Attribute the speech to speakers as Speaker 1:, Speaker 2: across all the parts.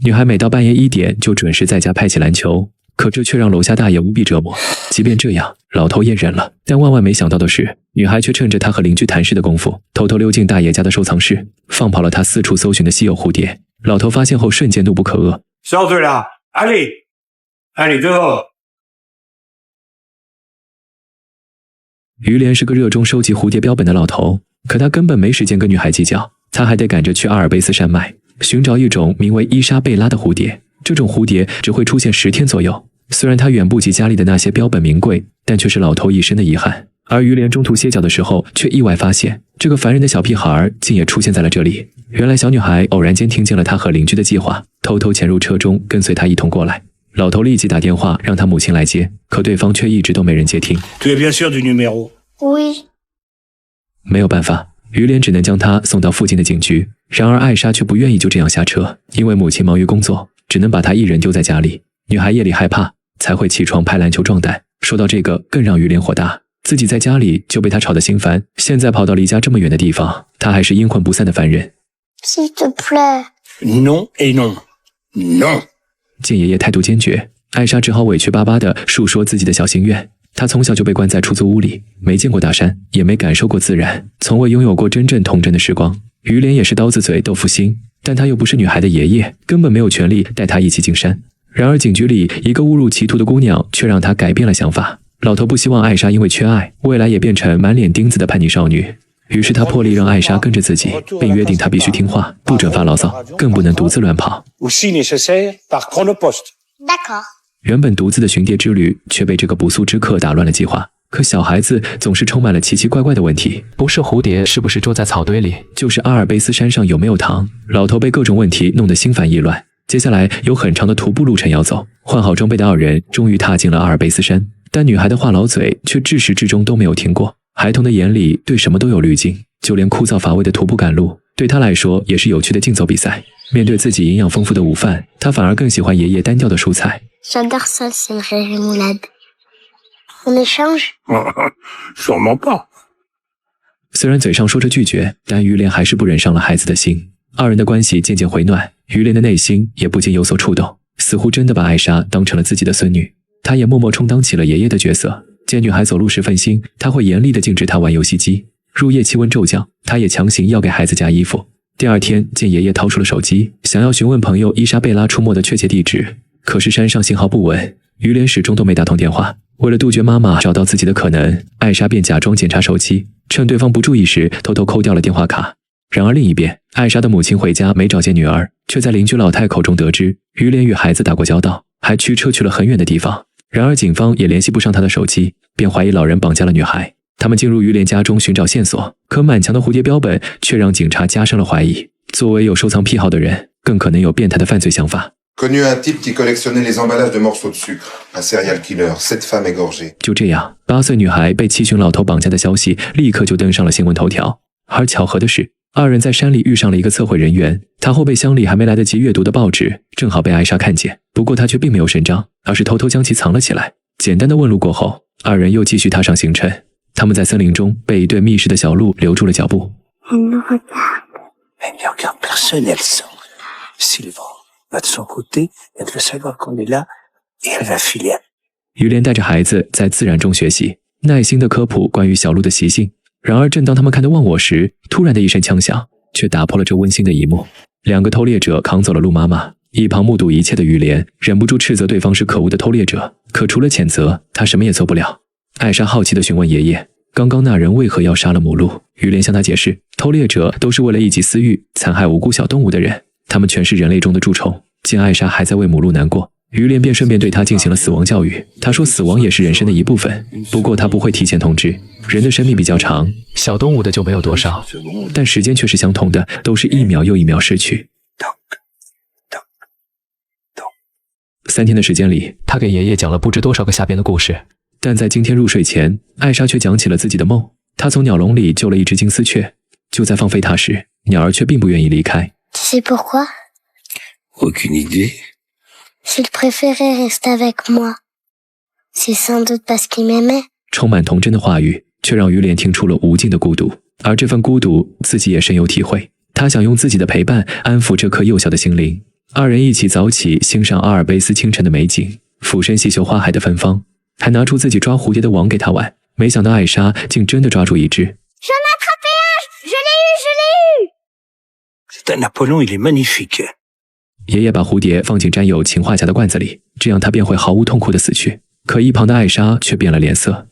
Speaker 1: 女孩每到半夜1点就准时在家拍起篮球，可这却让楼下大爷无比折磨。即便这样，老头也忍了，但万万没想到的是，女孩却趁着他和邻居谈事的功夫，偷偷溜进大爷家的收藏室，放跑了他四处搜寻的稀有蝴蝶。老头发现后瞬间怒不可遏。
Speaker 2: Sors de là, allez, allez dehors。
Speaker 1: 于连是个热衷收集蝴蝶标本的老头，可他根本没时间跟女孩计较，他还得赶着去阿尔卑斯山脉寻找一种名为伊莎贝拉的蝴蝶。这种蝴蝶只会出现10天左右，虽然它远不及家里的那些标本名贵，但却是老头一生的遗憾。而于连中途歇脚的时候，却意外发现这个烦人的小屁孩竟也出现在了这里。原来小女孩偶然间听见了他和邻居的计划，偷偷潜入车中，跟随他一同过来。老头立即打电话让他母亲来接，可对方却一直都没人接听。
Speaker 2: Tu es bien sûr du numéro?
Speaker 3: Oui。
Speaker 1: 没有办法，于连只能将他送到附近的警局。然而艾莎却不愿意就这样下车，因为母亲忙于工作，只能把她一人丢在家里。女孩夜里害怕，才会起床拍篮球壮胆。说到这个，更让于连火大。自己在家里就被他吵得心烦，现在跑到离家这么远的地方，他还是阴魂不散的烦人。
Speaker 3: S'il te plaît。Non
Speaker 2: et non. Non。
Speaker 1: 见爷爷态度坚决，艾莎只好委屈巴巴地述说自己的小心愿。她从小就被关在出租屋里，没见过大山，也没感受过自然，从未拥有过真正童真的时光。于连也是刀子嘴豆腐心，但他又不是女孩的爷爷，根本没有权利带她一起进山。然而警局里一个误入歧途的姑娘却让他改变了想法。老头不希望艾莎因为缺爱，未来也变成满脸钉子的叛逆少女。于是他破例让艾莎跟着自己，并约定她必须听话，不准发牢骚，更不能独自乱跑。
Speaker 2: Ou si nécessaire, par chronopost。
Speaker 3: D'accord。
Speaker 1: 原本独自的寻蝶之旅却被这个不速之客打乱了计划。可小孩子总是充满了奇奇怪怪的问题，不是蝴蝶是不是捉在草堆里，就是阿尔卑斯山上有没有糖。老头被各种问题弄得心烦意乱。接下来有很长的徒步路程要走，换好装备的二人终于踏进了阿尔卑斯山。但女孩的话痨嘴却至始至终都没有停过。孩童的眼里对什么都有滤镜，就连枯燥乏味的徒步赶路，对他来说也是有趣的竞走比赛。面对自己营养丰富的午饭，他反而更喜欢爷爷单调的蔬菜。
Speaker 3: J'adore ça, c'est vrai, rémoulade. On échange?
Speaker 2: Sûrement pas。
Speaker 1: 虽然嘴上说着拒绝，但于连还是不忍伤了孩子的心。二人的关系渐渐回暖，于连的内心也不禁有所触动，似乎真的把艾莎当成了自己的孙女。他也默默充当起了爷爷的角色。见女孩走路时分心，他会严厉地禁止她玩游戏机。入夜气温骤降，他也强行要给孩子加衣服。第二天，见爷爷掏出了手机，想要询问朋友伊莎贝拉出没的确切地址，可是山上信号不稳，于连始终都没打通电话。为了杜绝妈妈找到自己的可能，艾莎便假装检查手机，趁对方不注意时偷偷抠掉了电话卡。然而另一边，艾莎的母亲回家没找见女儿，却在邻居老太口中得知于连与孩子打过交道，还驱车去了很远的地方。然而警方也联系不上他的手机，便怀疑老人绑架了女孩。他们进入于连家中寻找线索，可满墙的蝴蝶标本却让警察加深了怀疑。作为有收藏癖好的人，更可能有变态的犯罪想法。
Speaker 4: Connu un type qui collectionnait les emballages de morceaux de sucre. Un serial killer, 7 femmes égorgées.
Speaker 1: 就这样，8岁女孩被7群老头绑架的消息立刻就登上了新闻头条。而巧合的是，二人在山里遇上了一个测绘人员，他后备箱里还没来得及阅读的报纸正好被艾莎看见，不过他却并没有声张，而是偷偷将其藏了起来。简单的问路过后，二人又继续踏上行程。他们在森林中被一对密实的小鹿留住了脚步。
Speaker 3: Elle nous regarde.
Speaker 2: Elle ne regarde personne, elle sent. Sylvain va de son côté, elle veut savoir qu'on est là, et elle va filer.
Speaker 1: 于连带着孩子在自然中学习，耐心地科普关于小鹿的习性。然而正当他们看得忘我时，突然的一声枪响却打破了这温馨的一幕。2个偷猎者扛走了鹿妈妈，一旁目睹一切的于连忍不住斥责对方是可恶的偷猎者，可除了谴责，他什么也做不了。艾莎好奇地询问爷爷，刚刚那人为何要杀了母鹿？于连向他解释，偷猎者都是为了一己私欲残害无辜小动物的人，他们全是人类中的蛀虫。见艾莎还在为母鹿难过，于连便顺便对她进行了死亡教育。他说死亡也是人生的一部分，不过他不会提前通知。人的生命比较长，小动物的就没有多少，但时间却是相同的，都是一秒又一秒逝去。3天的时间里，他给爷爷讲了不知多少个下边的故事。但在今天入睡前，艾莎却讲起了自己的梦。她从鸟笼里救了一只金丝雀，就在放飞它时，鸟儿却并不愿意离开。
Speaker 3: Tu sais pourquoi?
Speaker 2: Aucune idée.
Speaker 3: S'il préférait rester avec moi, c'est sans doute parce qu'il m'aimait.
Speaker 1: 充满童真的话语，却让于连听出了无尽的孤独，而这份孤独自己也深有体会。他想用自己的陪伴安抚这颗幼小的心灵。二人一起早起，欣赏阿尔卑斯清晨的美景，俯身细嗅花海的芬芳，还拿出自己抓蝴蝶的网给他玩。没想到艾莎竟真的抓住一只。
Speaker 3: J'en ai attrapé un! Je l'ai eu!
Speaker 2: C'est un Apollon, il est magnifique.
Speaker 1: 爷爷把蝴蝶放进沾有氰化钾的罐子里，这样他便会毫无痛苦地死去。可一旁的艾莎却变了脸色。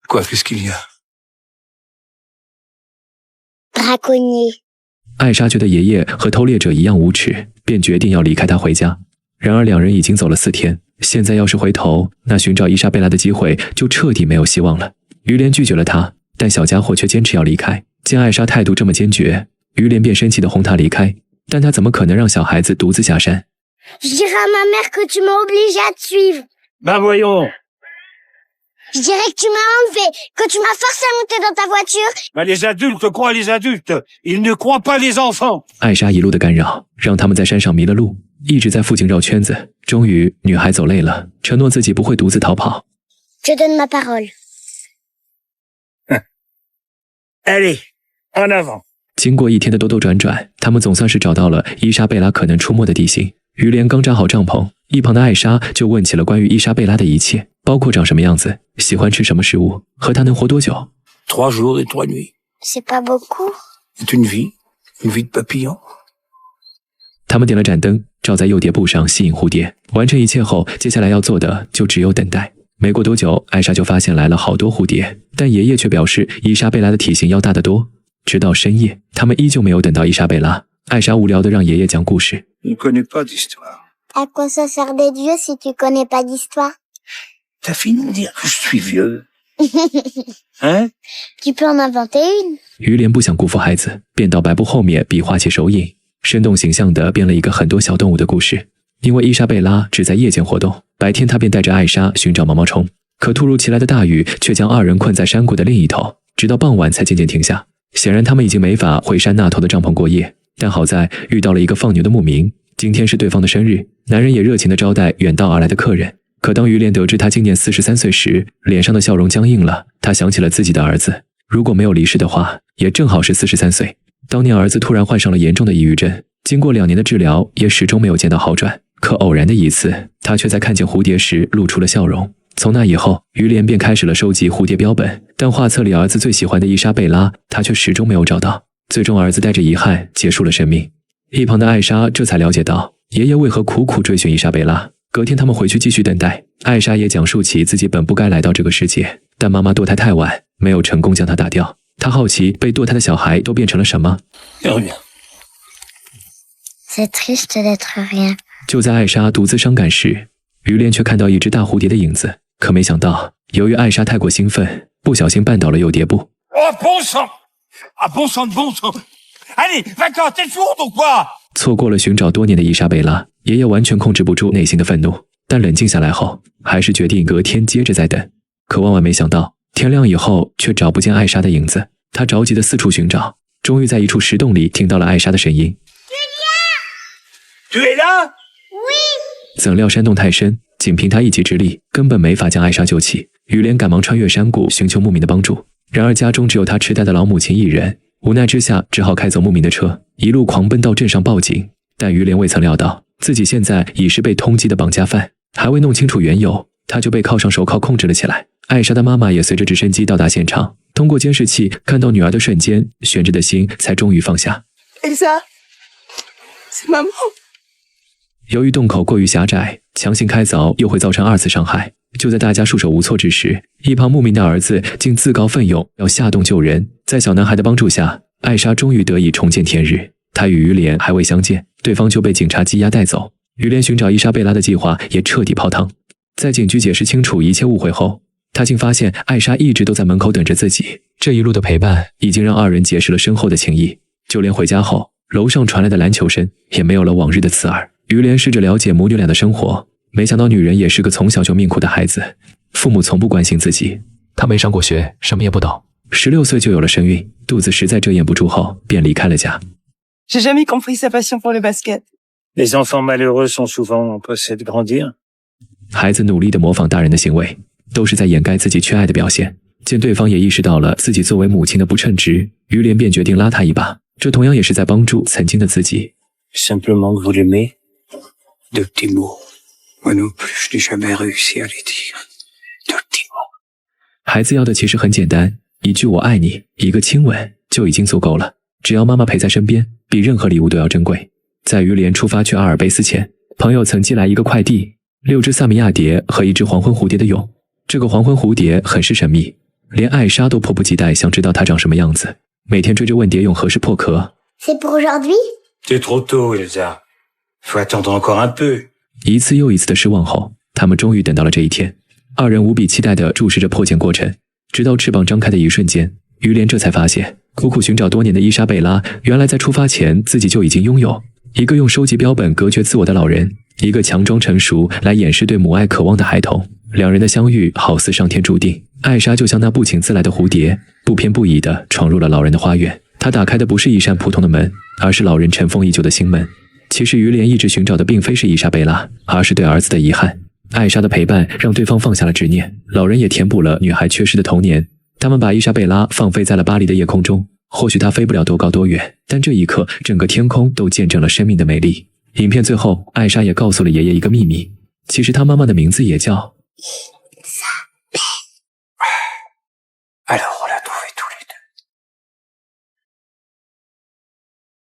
Speaker 2: Quoi, qu'est-ce qu'il y a?
Speaker 3: Braconnier.
Speaker 1: 艾莎觉得爷爷和偷猎者一样无耻，便决定要离开他回家。然而两人已经走了4天，现在要是回头，那寻找伊莎贝拉的机会就彻底没有希望了。于连拒绝了他，但小家伙却坚持要离开。见艾莎态度这么坚决，于连便生气地轰他离开。但他怎么可能让小孩子独自下山？
Speaker 3: Je dirai à ma mère que tu m'as obligé à te suivre.
Speaker 2: Ben voyons.
Speaker 3: Je dirai que tu m'as enlevé, que tu m'as forcé à monter dans ta voiture.
Speaker 2: Ben les adultes croient les adultes. Ils ne croient pas les enfants.
Speaker 1: 艾莎一路的干扰，让他们在山上迷了路，一直在附近绕圈子。终于，女孩走累了，承诺自己不会独自逃跑。
Speaker 3: Je donne ma parole.
Speaker 2: Allez, en avant.
Speaker 1: 经过1天的兜兜转转，他们总算是找到了伊莎贝拉可能出没的地形。于连刚扎好帐篷，一旁的艾莎就问起了关于伊莎贝拉的一切，包括长什么样子，喜欢吃什么食物，和她能活多久。
Speaker 2: 3 jours et 3 nuits.
Speaker 3: C'est pas beaucoup.
Speaker 2: C'est une vie de papillon.
Speaker 1: 他们点了盏灯，照在诱蝶布上吸引蝴蝶。完成一切后，接下来要做的就只有等待。没过多久，艾莎就发现来了好多蝴蝶，但爷爷却表示伊莎贝拉的体型要大得多。直到深夜，他们依旧没有等到伊莎贝拉。艾莎无聊地让爷爷讲故事。
Speaker 2: Je ne connais pas d'histoire.
Speaker 3: À quoi ça sert d'être vieux si tu connais pas d'histoire?
Speaker 2: T'as fini de dire que je suis vieux. Hein?
Speaker 3: Tu peux en inventer une.
Speaker 1: 于连不想辜负孩子，便到白布后面比划起手影，生动形象地编了一个很多小动物的故事。因为伊莎贝拉只在夜间活动，白天她便带着艾莎寻找毛毛虫。可突如其来的大雨却将二人困在山谷的另一头，直到傍晚才渐渐停下。显然他们已经没法回山那头的帐篷过夜，但好在遇到了一个放牛的牧民。今天是对方的生日，男人也热情地招待远道而来的客人。可当于连得知他今年43岁时，脸上的笑容僵硬了。他想起了自己的儿子，如果没有离世的话，也正好是43岁。当年儿子突然患上了严重的抑郁症，经过2年的治疗，也始终没有见到好转。可偶然的一次，他却在看见蝴蝶时露出了笑容。从那以后，于连便开始了收集蝴蝶标本，但画册里儿子最喜欢的伊莎贝拉，他却始终没有找到。最终，儿子带着遗憾结束了生命。一旁的艾莎这才了解到爷爷为何苦苦追寻伊莎贝拉。隔天，他们回去继续等待。艾莎也讲述起自己本不该来到这个世界，但妈妈堕胎太晚，没有成功将她打掉。她好奇被堕胎的小孩都变成了什么。
Speaker 3: C'est triste d'être rien.
Speaker 1: 就在艾莎独自伤感时，于连却看到一只大蝴蝶的影子。可没想到，由于艾莎太过兴奋，不小心绊倒了诱蝶布。
Speaker 2: Oh, bon sang! Ah, bon sang, bon sang! Allez, va-t'en, t'es sourde ou quoi?
Speaker 1: 错过了寻找多年的伊莎贝拉，爷爷完全控制不住内心的愤怒，但冷静下来后，还是决定隔天接着再等。可万万没想到，天亮以后却找不见艾莎的影子。他着急地四处寻找，终于在一处石洞里听到了艾莎的声音。
Speaker 2: Tu es là?
Speaker 1: 怎料山洞太深，仅凭他一己之力，根本没法将艾莎救起。于连赶忙穿越山谷寻求牧民的帮助，然而家中只有他痴呆的老母亲一人，无奈之下只好开走牧民的车，一路狂奔到镇上报警。但于连未曾料到，自己现在已是被通缉的绑架犯，还未弄清楚缘由，他就被铐上手铐控制了起来。艾莎的妈妈也随着直升机到达现场，通过监视器看到女儿的瞬间，悬着的心才终于放下。
Speaker 5: Elsa, c'est maman.
Speaker 1: 由于洞口过于狭窄，强行开凿又会造成2次伤害。就在大家束手无措之时，一旁牧民的儿子竟自告奋勇要下洞救人。在小男孩的帮助下，艾莎终于得以重见天日。他与于连还未相见，对方就被警察羁押带走。于连寻找伊莎贝拉的计划也彻底泡汤。在警局解释清楚一切误会后，他竟发现艾莎一直都在门口等着自己。这一路的陪伴已经让2人结识了深厚的情谊。就连回家后，楼上传来的篮球声也没有了往日的刺耳。于连试着了解母女俩的生活，没想到女人也是个从小就命苦的孩子，父母从不关心自己。她没上过学，什么也不懂，16岁就有了身孕，肚子实在遮掩不住后，便离开了家。
Speaker 5: J'ai jamais compris sa passion pour le basket.
Speaker 2: Les enfants malheureux sont souvent pressés de grandir.
Speaker 1: 孩子努力地模仿大人的行为，都是在掩盖自己缺爱的表现。见对方也意识到了自己作为母亲的不称职，于连便决定拉他一把，这同样也是在帮助曾经的自己。
Speaker 2: Simplement que vous l'aimez. Deux petits mots. Moi non plus, je n'ai jamais réussi à les dire. Deux petits mots.
Speaker 1: 孩子要的其实很简单，一句我爱你，一个亲吻就已经足够了。只要妈妈陪在身边，比任何礼物都要珍贵。在于连出发去阿尔卑斯前，朋友曾寄来一个快递，6只萨米亚蝶和1只黄昏蝴蝶的蛹。这个黄昏蝴蝶很是神秘，连艾莎都迫不及待想知道它长什么样子，每天追着问蝶蛹何时破壳。
Speaker 3: C'est pour aujourd'hui?
Speaker 2: C'est trop tôt, Elsa. Faut attendre encore un peu.
Speaker 1: 一次又一次的失望后，他们终于等到了这一天。二人无比期待地注视着破茧过程，直到翅膀张开的一瞬间，于连这才发现，苦苦寻找多年的伊莎贝拉，原来在出发前自己就已经拥有一个用收集标本隔绝自我的老人，一个强装成熟来掩饰对母爱渴望的孩童。两人的相遇好似上天注定，艾莎就像那不请自来的蝴蝶，不偏不倚地闯入了老人的花园。她打开的不是一扇普通的门，而是老人尘封已久的心门。其实于连一直寻找的并非是伊莎贝拉，而是对儿子的遗憾。艾莎的陪伴让对方放下了执念，老人也填补了女孩缺失的童年。他们把伊莎贝拉放飞在了巴黎的夜空中，或许她飞不了多高多远，但这一刻整个天空都见证了生命的美丽。影片最后，艾莎也告诉了爷爷一个秘密，其实她妈妈的名字也叫